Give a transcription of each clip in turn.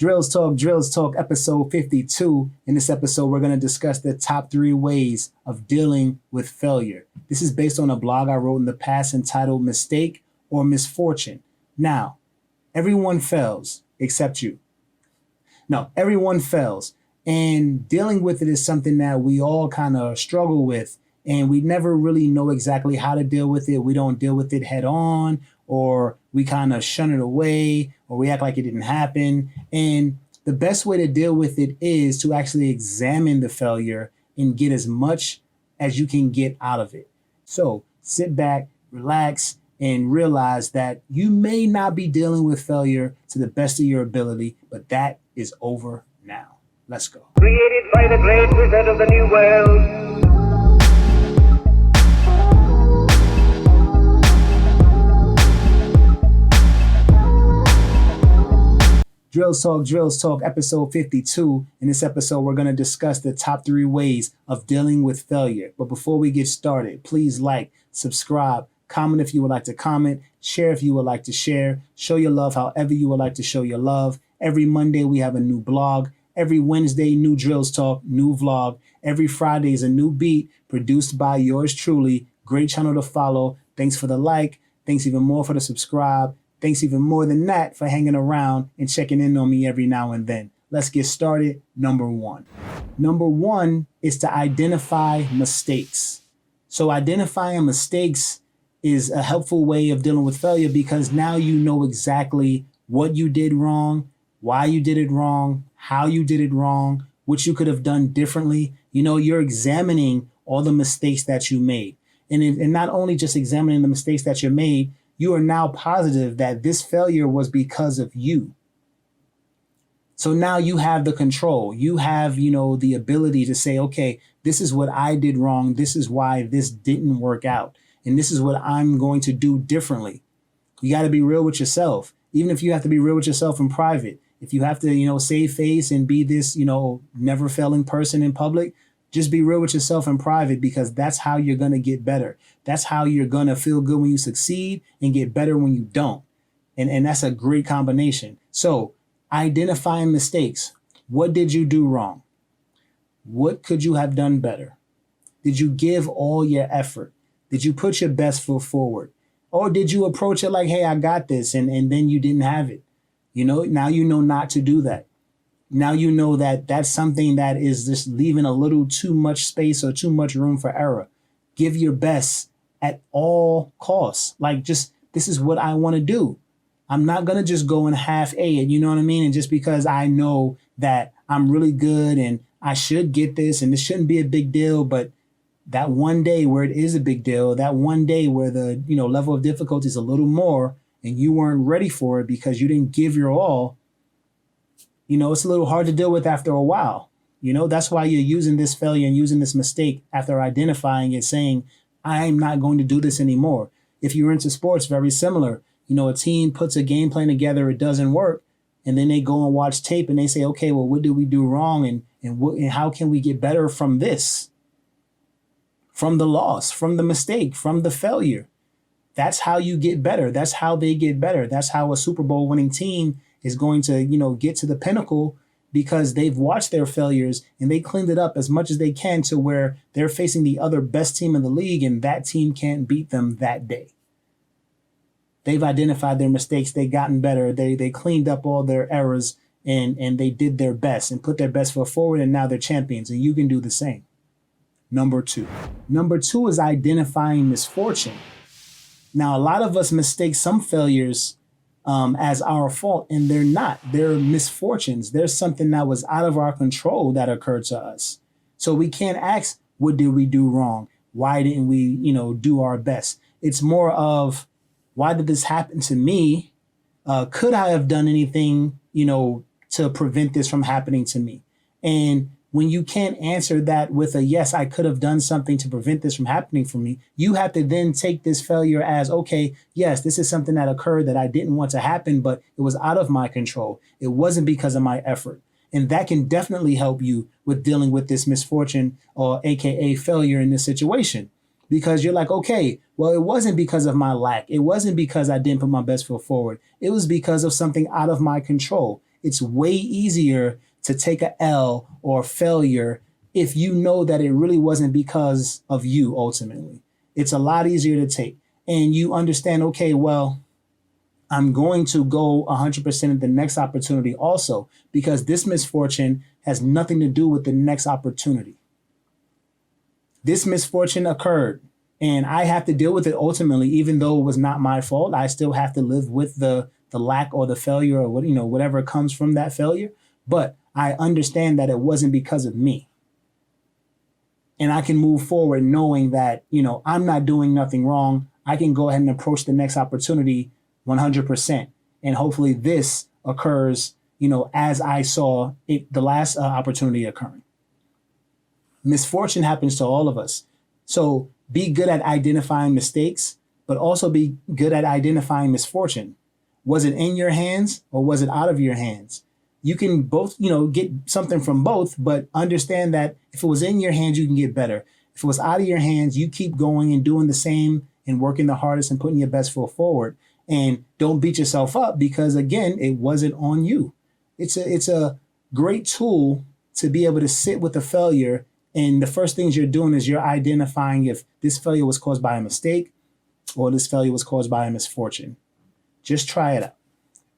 Drills Talk, episode 52. In this episode, we're going to discuss the top 3 ways of dealing with failure. This is based on a blog I wrote in the past entitled Mistake or Misfortune. Now, everyone fails except you. No, everyone fails. And dealing with it is something that we all kind of struggle with. And we never really know exactly how to deal with it. We don't deal with it head on, or we kind of shun it away, or we act like it didn't happen. And the best way to deal with it is to actually examine the failure and get as much as you can get out of it. So sit back, relax, and realize that you may not be dealing with failure to the best of your ability, but that is over now. Let's go. Created by the great wizard of the new world. Drills Talk, episode 52. In this episode, we're going to discuss the top 3 ways of dealing with failure. But before we get started, please like, subscribe, comment if you would like to comment, share if you would like to share, show your love however you would like to show your love. Every Monday, we have a new blog. Every Wednesday, new Drills Talk, new vlog. Every Friday is a new beat produced by yours truly. Great channel to follow. Thanks for the like. Thanks even more for the subscribe. Thanks even more than that for hanging around and checking in on me every now and then. Let's get started. Number 1. Number 1 is to identify mistakes. So identifying mistakes is a helpful way of dealing with failure because now you know exactly what you did wrong, why you did it wrong, how you did it wrong, what you could have done differently. You know, you're examining all the mistakes that you made. And not only just examining the mistakes that you made, you are now positive that this failure was because of you. So now you have the control. You have, the ability to say, okay, this is what I did wrong. This is why this didn't work out. And this is what I'm going to do differently. You got to be real with yourself. Even if you have to be real with yourself in private, if you have to, save face and be this, never failing person in public, just be real with yourself in private because that's how you're going to get better. That's how you're going to feel good when you succeed and get better when you don't. And that's a great combination. So identifying mistakes. What did you do wrong? What could you have done better? Did you give all your effort? Did you put your best foot forward? Or did you approach it like, hey, I got this, and then you didn't have it? Now you know not to do that. Now you know that that's something that is just leaving a little too much space or too much room for error. Give your best at all costs. Like, just, this is what I want to do. I'm not going to just go in half A it, you know what I mean? And just because I know that I'm really good and I should get this and this shouldn't be a big deal, but that one day where it is a big deal, that one day where the, level of difficulty is a little more and you weren't ready for it because you didn't give your all, it's a little hard to deal with after a while. That's why you're using this failure and using this mistake after identifying it, saying, I'm not going to do this anymore. If you're into sports, very similar. A team puts a game plan together, it doesn't work. And then they go and watch tape and they say, okay, well, what did we do wrong? And how can we get better from this? From the loss, from the mistake, from the failure. That's how you get better. That's how they get better. That's how a Super Bowl winning team is going to, get to the pinnacle because they've watched their failures and they cleaned it up as much as they can to where they're facing the other best team in the league and that team can't beat them that day. They've identified their mistakes. They've gotten better. They cleaned up all their errors and they did their best and put their best foot forward and now they're champions and you can do the same. Number 2. Number 2 is identifying misfortune. Now, a lot of us mistake some failures as our fault, and they're not. They're misfortunes. There's something that was out of our control that occurred to us. So we can't ask, what did we do wrong? Why didn't we, do our best? It's more of, why did this happen to me? Could I have done anything, to prevent this from happening to me? And when you can't answer that with a yes, I could have done something to prevent this from happening for me, you have to then take this failure as, okay, yes, this is something that occurred that I didn't want to happen, but it was out of my control. It wasn't because of my effort. And that can definitely help you with dealing with this misfortune or AKA failure in this situation. Because you're like, okay, well, it wasn't because of my lack. It wasn't because I didn't put my best foot forward. It was because of something out of my control. It's way easier to take a L or failure if you know that it really wasn't because of you ultimately. It's a lot easier to take. And you understand, okay, well, I'm going to go 100% at the next opportunity also, because this misfortune has nothing to do with the next opportunity. This misfortune occurred and I have to deal with it ultimately, even though it was not my fault. I still have to live with the lack or the failure or what, whatever comes from that failure. But I understand that it wasn't because of me. And I can move forward knowing that, I'm not doing nothing wrong. I can go ahead and approach the next opportunity 100%. And hopefully this occurs, as I saw it, the last opportunity occurring. Misfortune happens to all of us. So be good at identifying mistakes, but also be good at identifying misfortune. Was it in your hands or was it out of your hands? You can both, get something from both, but understand that if it was in your hands, you can get better. If it was out of your hands, you keep going and doing the same and working the hardest and putting your best foot forward. And don't beat yourself up because, again, it wasn't on you. It's a great tool to be able to sit with a failure. And the first things you're doing is you're identifying if this failure was caused by a mistake or this failure was caused by a misfortune. Just try it out.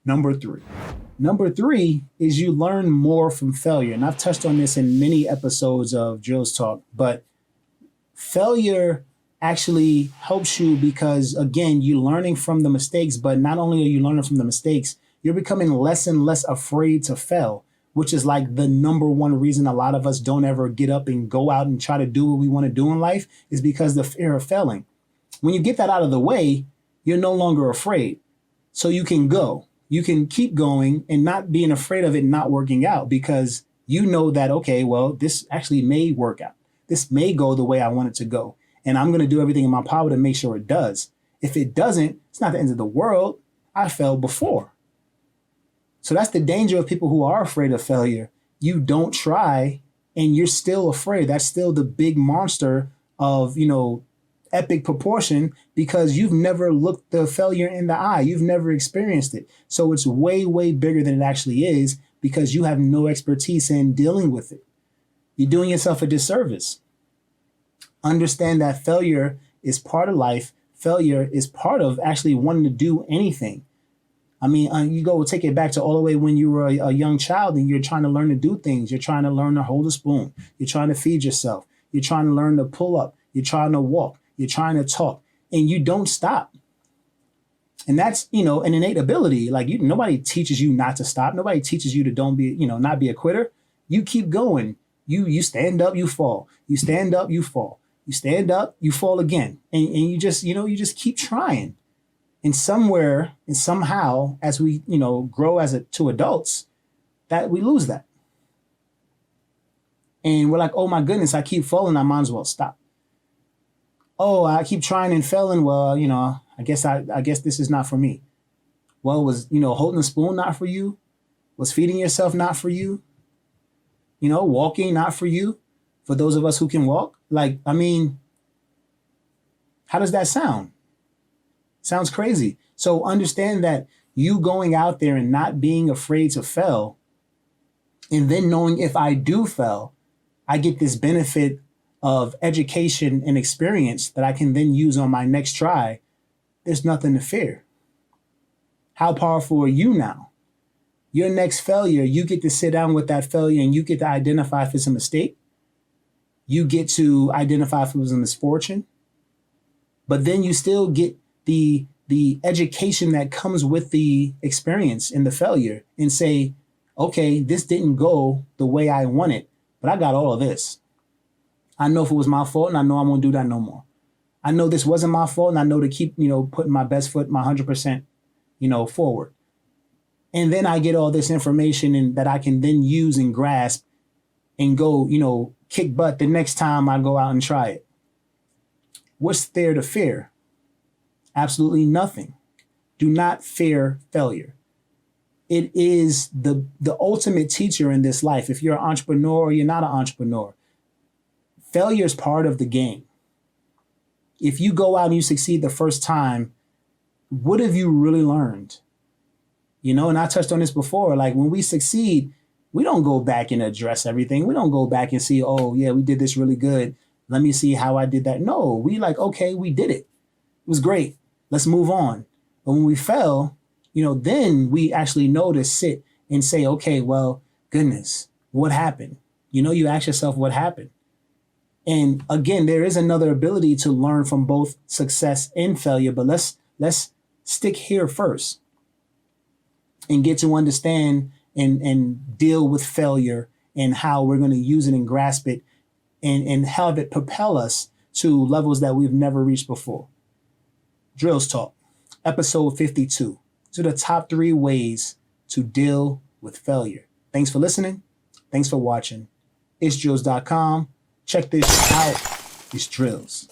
Number three is you learn more from failure. And I've touched on this in many episodes of Drills Talk, but failure actually helps you because, again, you're learning from the mistakes, but not only are you learning from the mistakes, you're becoming less and less afraid to fail, which is like the number one reason a lot of us don't ever get up and go out and try to do what we want to do in life is because the fear of failing. When you get that out of the way, you're no longer afraid. So you can go. You can keep going and not being afraid of it not working out because you know that, okay, well, this actually may work out. This may go the way I want it to go. And I'm going to do everything in my power to make sure it does. If it doesn't, it's not the end of the world. I failed before. So that's the danger of people who are afraid of failure. You don't try and you're still afraid. That's still the big monster of, epic proportion because you've never looked the failure in the eye. You've never experienced it. So it's way, way bigger than it actually is because you have no expertise in dealing with it. You're doing yourself a disservice. Understand that failure is part of life. Failure is part of actually wanting to do anything. I mean, you go take it back to all the way when you were a young child and you're trying to learn to do things. You're trying to learn to hold a spoon. You're trying to feed yourself. You're trying to learn to pull up. You're trying to walk. You're trying to talk and you don't stop. And that's, an innate ability. Like nobody teaches you not to stop. Nobody teaches you to not be a quitter. You keep going. You stand up, you fall. You stand up, you fall. You stand up, you fall again. And you just, you just keep trying. And somewhere and somehow, as we, grow to adults, that we lose that. And we're like, oh my goodness, I keep falling. I might as well stop. Oh, I keep trying and failing. Well, I guess this is not for me. Well, was, holding a spoon not for you? Was feeding yourself not for you? Walking not for you? For those of us who can walk? How does that sound? Sounds crazy. So understand that you going out there and not being afraid to fail, and then knowing if I do fail, I get this benefit of education and experience that I can then use on my next try. There's nothing to fear. How powerful are you now? Your next failure, you get to sit down with that failure and you get to identify if it's a mistake. You get to identify if it was a misfortune. But then you still get the education that comes with the experience and the failure and say, okay, this didn't go the way I wanted, but I got all of this. I know if it was my fault and I know I won't do that no more. I know this wasn't my fault and I know to keep, putting my best foot, my 100%, forward. And then I get all this information and that I can then use and grasp and go, kick butt the next time I go out and try it. What's there to fear? Absolutely nothing. Do not fear failure. It is the ultimate teacher in this life. If you're an entrepreneur or you're not an entrepreneur, failure is part of the game. If you go out and you succeed the first time, what have you really learned? And I touched on this before. Like when we succeed, we don't go back and address everything. We don't go back and see, oh yeah, we did this really good. Let me see how I did that. No, we like, okay, we did it. It was great. Let's move on. But when we fell, then we actually know to sit and say, okay, well, goodness, what happened? You ask yourself what happened. And again, there is another ability to learn from both success and failure, but let's stick here first and get to understand and deal with failure and how we're going to use it and grasp it and have it propel us to levels that we've never reached before. Drills Talk, episode 52. These are the top 3 ways to deal with failure. Thanks for listening. Thanks for watching. It's drills.com. Check this out. It's Drills.